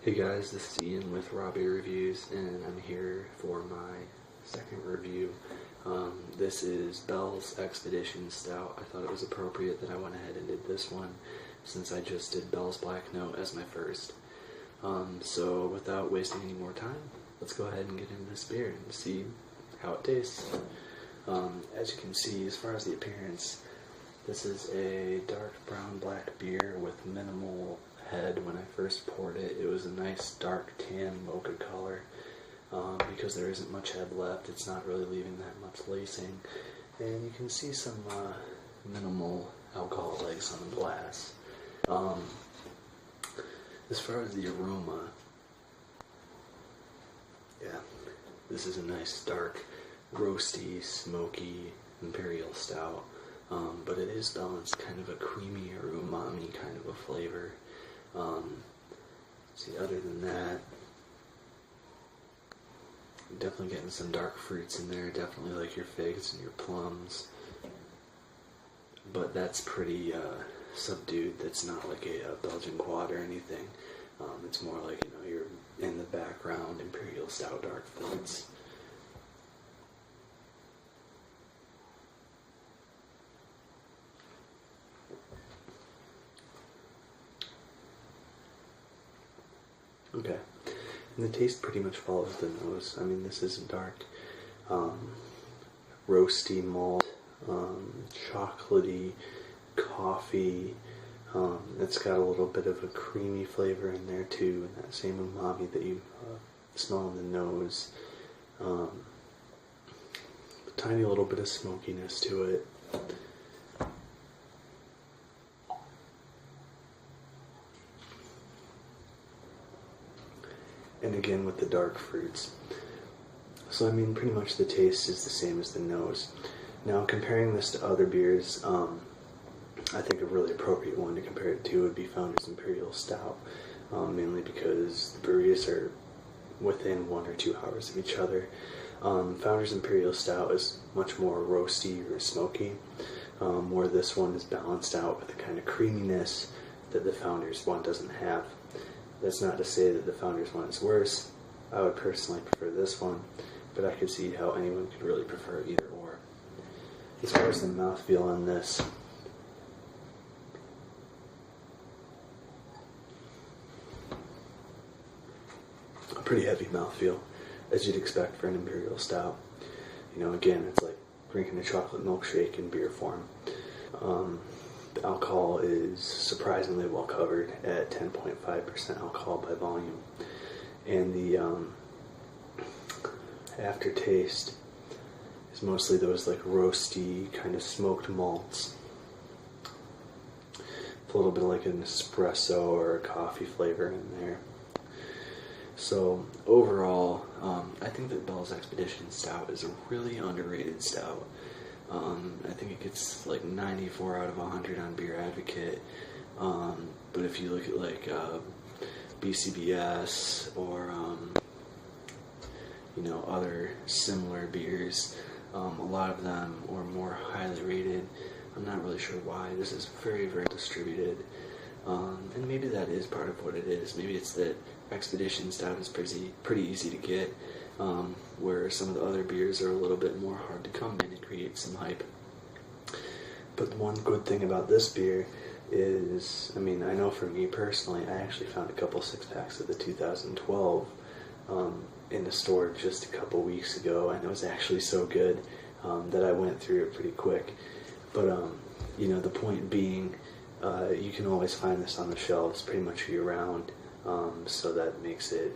Hey guys, this is Ian with Raw Beer Reviews, and I'm here for my second review. This is Bell's Expedition Stout. I thought it was appropriate that I went ahead and did this one, since I just did Bell's Black Note as my first. So without wasting any more time, let's go ahead and get into this beer and see how it tastes. As you can see, as far as the appearance, this is a dark brown black beer with minimal head. When I first poured it, it was a nice dark tan mocha color. Because there isn't much head left, it's not really leaving that much lacing, and you can see some minimal alcohol legs on the glass. As far as the aroma, yeah, this is a nice dark, roasty, smoky imperial stout, but it is balanced, kind of a creamy or umami kind of a flavor. See, other than that, definitely getting some dark fruits in there, definitely like your figs and your plums, but that's pretty subdued. That's not like a Belgian quad or anything. It's more like, you're in the background imperial stout dark fruits. Okay, and the taste pretty much follows the nose. I mean, this is dark, roasty malt, chocolatey, coffee. It's got a little bit of a creamy flavor in there too, and that same umami that you smell in the nose. A tiny little bit of smokiness to it. And again with the dark fruits. So I mean, pretty much the taste is the same as the nose. Now, comparing this to other beers, I think a really appropriate one to compare it to would be Founder's Imperial Stout, mainly because the breweries are within 1 or 2 hours of each other. Founder's Imperial Stout is much more roasty or smoky, where this one is balanced out with the kind of creaminess that the Founder's one doesn't have. That's not to say that the Founder's one is worse. I would personally prefer this one, but I could see how anyone could really prefer either or. As far as the mouthfeel on this, a pretty heavy mouthfeel, as you'd expect for an Imperial Stout. Again, it's like drinking a chocolate milkshake in beer form. The alcohol is surprisingly well covered at 10.5% alcohol by volume, and the aftertaste is mostly those like roasty kind of smoked malts, with a little bit of like an espresso or a coffee flavor in there. So overall, I think that Bell's Expedition Stout is a really underrated stout. I think it gets like 94 out of 100 on Beer Advocate, but if you look at like BCBS or other similar beers, a lot of them are more highly rated. I'm not really sure why. This is very, very distributed, and maybe that is part of what it is. Maybe it's that Expedition Stout is pretty easy to get, where some of the other beers are a little bit more hard to come in and create some hype. But the one good thing about this beer is, I know for me personally, I actually found a couple 6-packs of the 2012 in the store just a couple weeks ago, and it was actually so good that I went through it pretty quick. But the point being, you can always find this on the shelves pretty much year-round, so that makes it,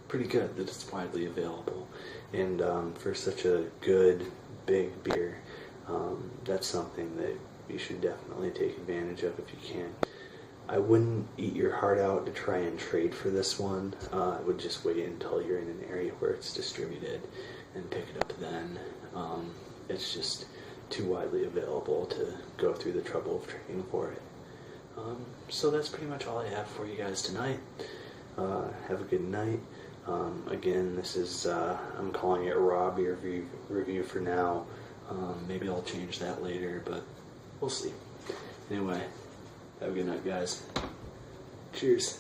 pretty good that it's widely available. And for such a good, big beer, that's something that you should definitely take advantage of if you can. I wouldn't eat your heart out to try and trade for this one. I would just wait until you're in an area where it's distributed and pick it up then. It's just too widely available to go through the trouble of trading for it. So that's pretty much all I have for you guys tonight. Have a good night. Again, this is, I'm calling it a raw beer review for now. Maybe I'll change that later, but we'll see. Anyway, have a good night, guys. Cheers.